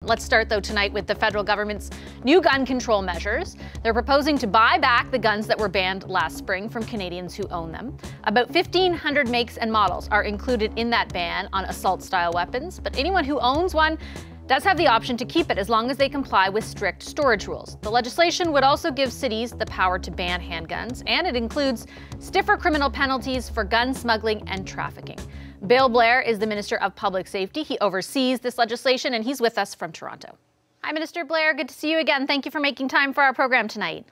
Let's start, though, tonight with the federal government's new gun control measures. They're proposing to buy back the guns that were banned last spring from Canadians who own them. About 1,500 makes and models are included in that ban on assault-style weapons, but anyone who owns one does have the option to keep it as long as they comply with strict storage rules. The legislation would also give cities the power to ban handguns, and it includes stiffer criminal penalties for gun smuggling and trafficking. Bill Blair is the Minister of Public Safety. He oversees this legislation, and he's with us from Toronto. Hi, Minister Blair. Good to see you again. Thank you for making time for our program tonight.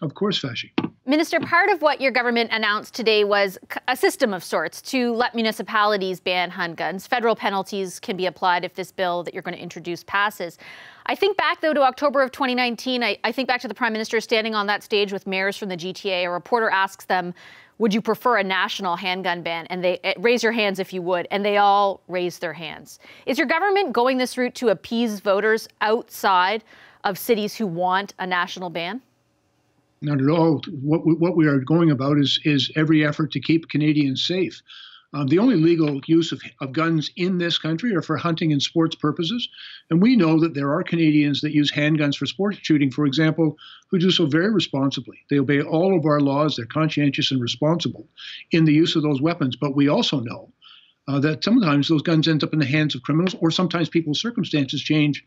Of course, Fashi. Minister, part of what your government announced today was a system of sorts to let municipalities ban handguns. Federal penalties can be applied if this bill that you're going to introduce passes. I think back, though, to October of 2019. I think back to the Prime Minister standing on that stage with mayors from the GTA. A reporter asks them, would you prefer a national handgun ban? And they raise your hands if you would. And they all raise their hands. Is your government going this route to appease voters outside of cities who want a national ban? Not at all. What we are going about is every effort to keep Canadians safe. The only legal use of guns in this country are for hunting and sports purposes. And we know that there are Canadians that use handguns for sports shooting, for example, who do so very responsibly. They obey all of our laws. They're conscientious and responsible in the use of those weapons. But we also know that sometimes those guns end up in the hands of criminals, or sometimes people's circumstances change,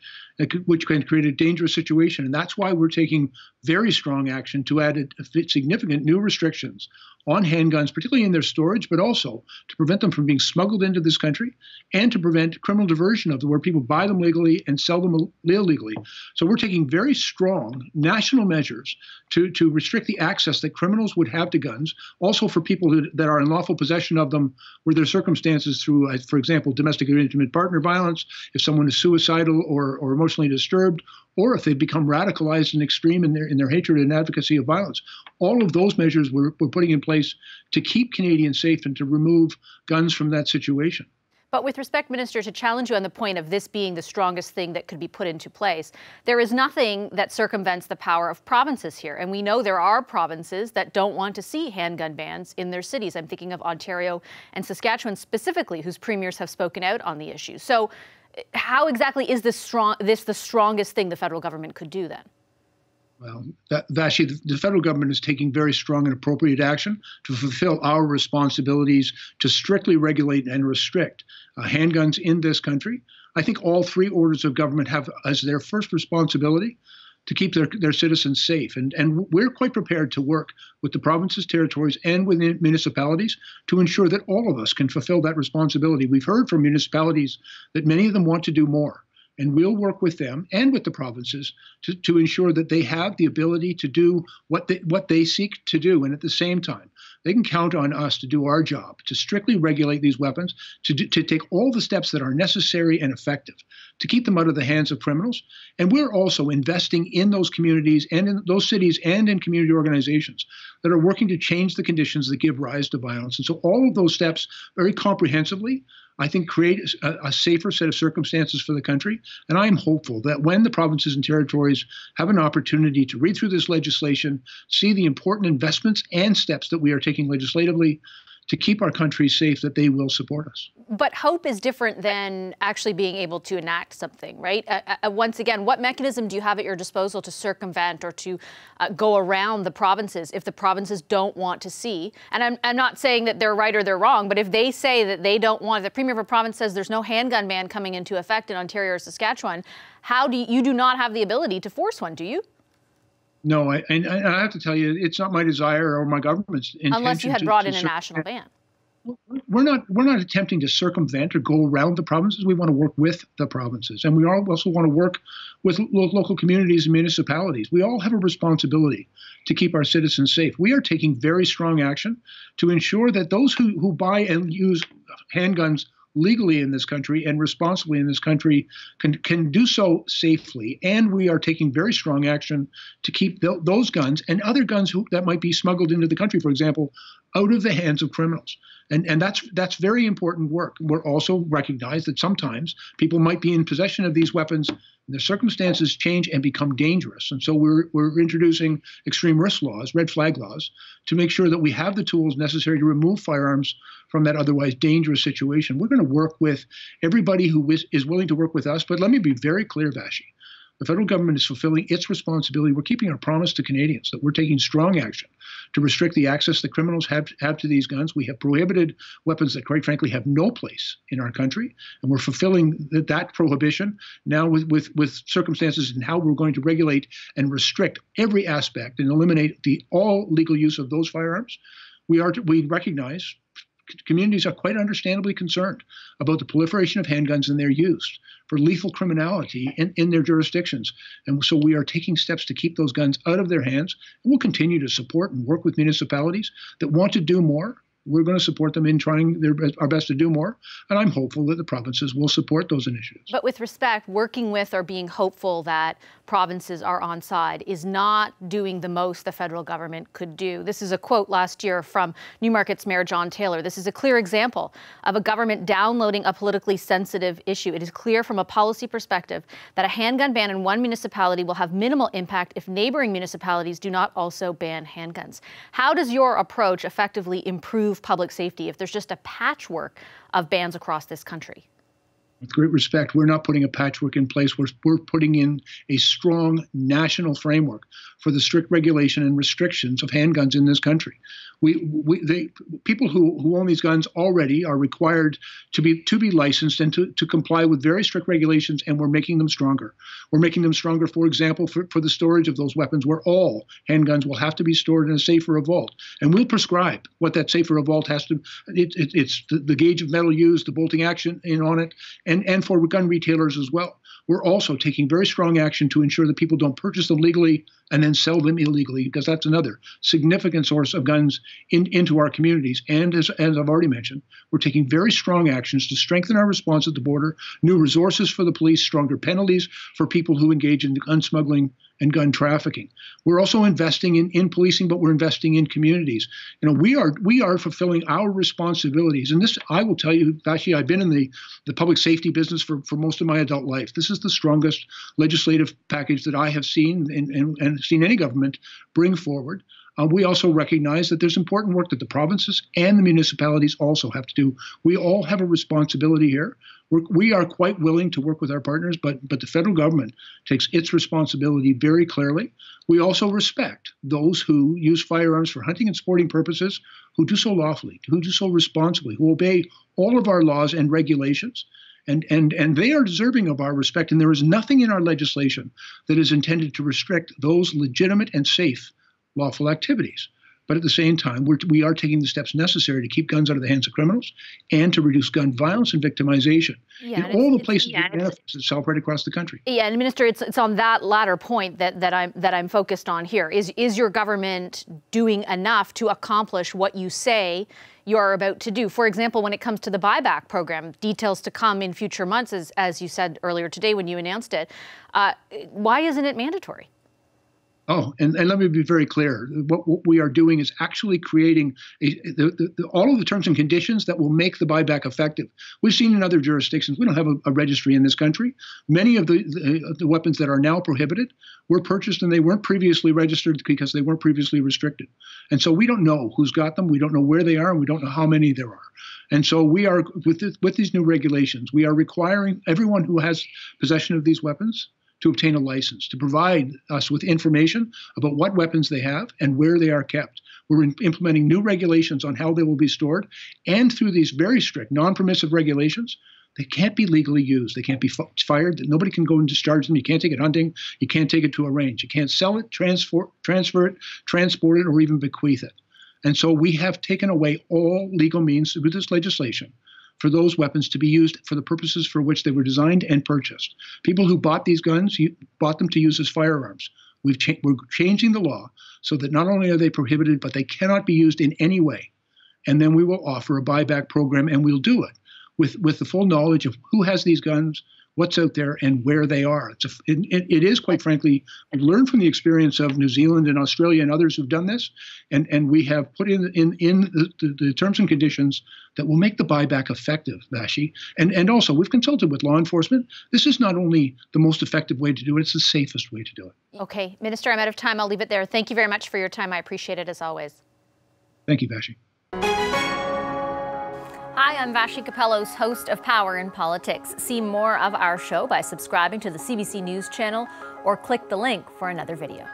which can create a dangerous situation. And that's why we're taking very strong action to add significant new restrictions on handguns, particularly in their storage, but also to prevent them from being smuggled into this country and to prevent criminal diversion of them, where people buy them legally and sell them illegally. So we're taking very strong national measures to restrict the access that criminals would have to guns, also for people that are in lawful possession of them where their circumstances through, for example, domestic or intimate partner violence, if someone is suicidal or emotionally disturbed, or if they've become radicalized and extreme in their hatred and advocacy of violence. All of those measures we're putting in place to keep Canadians safe and to remove guns from that situation. But with respect, Minister, to challenge you on the point of this being the strongest thing that could be put into place, there is nothing that circumvents the power of provinces here. And we know there are provinces that don't want to see handgun bans in their cities. I'm thinking of Ontario and Saskatchewan specifically, whose premiers have spoken out on the issue. So how exactly is this the strongest thing the federal government could do then? Well, Vashi, the federal government is taking very strong and appropriate action to fulfill our responsibilities to strictly regulate and restrict handguns in this country. I think all three orders of government have as their first responsibility to keep their citizens safe. And we're quite prepared to work with the provinces, territories, and with municipalities to ensure that all of us can fulfill that responsibility. We've heard from municipalities that many of them want to do more. And we'll work with them and with the provinces to ensure that they have the ability to do what they seek to do. And at the same time, they can count on us to do our job, to strictly regulate these weapons, to take all the steps that are necessary and effective to keep them out of the hands of criminals. And we're also investing in those communities and in those cities and in community organizations that are working to change the conditions that give rise to violence. And so all of those steps very comprehensively, I think, create a safer set of circumstances for the country. And I am hopeful that when the provinces and territories have an opportunity to read through this legislation, see the important investments and steps that we are taking legislatively to keep our country safe, that they will support us. But hope is different than actually being able to enact something, right? Once again, what mechanism do you have at your disposal to circumvent or to go around the provinces if the provinces don't want to see? And I'm not saying that they're right or they're wrong, but if they say that they don't want, the Premier of a province says there's no handgun ban coming into effect in Ontario or Saskatchewan, how do you do not have the ability to force one, do you? No, I have to tell you, it's not my desire or my government's intention. Unless you had brought in a national ban. We're not attempting to circumvent or go around the provinces. We want to work with the provinces. And we also want to work with local communities and municipalities. We all have a responsibility to keep our citizens safe. We are taking very strong action to ensure that those who buy and use handguns legally in this country and responsibly in this country can do so safely. And we are taking very strong action to keep those guns and other guns that might be smuggled into the country, for example, out of the hands of criminals. And that's very important work. We're also recognize that sometimes people might be in possession of these weapons and their circumstances change and become dangerous. And so we're introducing extreme risk laws, red flag laws, to make sure that we have the tools necessary to remove firearms from that otherwise dangerous situation. We're going to work with everybody who is willing to work with us. But let me be very clear, Vashi. The federal government is fulfilling its responsibility. We're keeping our promise to Canadians that we're taking strong action to restrict the access that criminals have to these guns. We have prohibited weapons that, quite frankly, have no place in our country, and we're fulfilling that prohibition now with circumstances in how we're going to regulate and restrict every aspect and eliminate all legal use of those firearms. We recognize communities are quite understandably concerned about the proliferation of handguns and their use for lethal criminality in their jurisdictions. And so we are taking steps to keep those guns out of their hands. And we'll continue to support and work with municipalities that want to do more. We're going to support them in trying our best to do more. And I'm hopeful that the provinces will support those initiatives. But with respect, working with or being hopeful that provinces are on side is not doing the most the federal government could do. This is a quote last year from Newmarket's Mayor John Taylor. This is a clear example of a government downloading a politically sensitive issue. It is clear from a policy perspective that a handgun ban in one municipality will have minimal impact if neighboring municipalities do not also ban handguns. How does your approach effectively improve public safety if there's just a patchwork of bans across this country? With great respect, we're not putting a patchwork in place. We're putting in a strong national framework for the strict regulation and restrictions of handguns in this country. People who own these guns already are required to be licensed and to comply with very strict regulations, and we're making them stronger. We're making them stronger, for example, for the storage of those weapons, where all handguns will have to be stored in a safe or a vault. And we'll prescribe what that safe or a vault has to. It's the gauge of metal used, the bolting action on it, and for gun retailers as well. We're also taking very strong action to ensure that people don't purchase them legally and then sell them illegally, because that's another significant source of guns into our communities. And as I've already mentioned, we're taking very strong actions to strengthen our response at the border, new resources for the police, stronger penalties for people who engage in gun smuggling and gun trafficking. We're also investing in policing, but we're investing in communities. We are fulfilling our responsibilities. And this, I will tell you, Vashi, I've been in the public safety business for most of my adult life. This is the strongest legislative package that I have seen and seen any government bring forward. We also recognize that there's important work that the provinces and the municipalities also have to do. We all have a responsibility here. We are quite willing to work with our partners, but the federal government takes its responsibility very clearly. We also respect those who use firearms for hunting and sporting purposes, who do so lawfully, who do so responsibly, who obey all of our laws and regulations. And they are deserving of our respect. And there is nothing in our legislation that is intended to restrict those legitimate and safe lawful activities. But at the same time, we are taking the steps necessary to keep guns out of the hands of criminals and to reduce gun violence and victimization in all the places it manifests itself right across the country. Yeah, and Minister, it's on that latter point that I'm focused on here. Is your government doing enough to accomplish what you say you're about to do? For example, when it comes to the Buyback program, details to come in future months, as you said earlier today when you announced it. Why isn't it mandatory? Oh, and let me be very clear. What we are doing is actually creating all of the terms and conditions that will make the buyback effective. We've seen in other jurisdictions, we don't have a registry in this country. Many of the weapons that are now prohibited were purchased and they weren't previously registered because they weren't previously restricted. And so we don't know who's got them, we don't know where they are, and we don't know how many there are. And so we are, with these new regulations, we are requiring everyone who has possession of these weapons to obtain a license, to provide us with information about what weapons they have and where they are kept. We're implementing new regulations on how they will be stored, and through these very strict non-permissive regulations, they can't be legally used. They can't be fired. Nobody can go and discharge them. You can't take it hunting. You can't take it to a range. You can't sell it, transfer it, transport it, or even bequeath it. And so we have taken away all legal means through this legislation for those weapons to be used for the purposes for which they were designed and purchased. People who bought these guns bought them to use as firearms. We're changing the law so that not only are they prohibited, but they cannot be used in any way. And then we will offer a buyback program, and we'll do it with the full knowledge of who has these guns, what's out there, and where they are. It is, quite frankly, I've learned from the experience of New Zealand and Australia and others who've done this, and we have put in the terms and conditions that will make the buyback effective, Vashi. And also, we've consulted with law enforcement. This is not only the most effective way to do it, it's the safest way to do it. Okay, Minister, I'm out of time. I'll leave it there. Thank you very much for your time. I appreciate it as always. Thank you, Vashi. Hi, I'm Vashi Capellos, host of Power in Politics. See more of our show by subscribing to the CBC News channel or click the link for another video.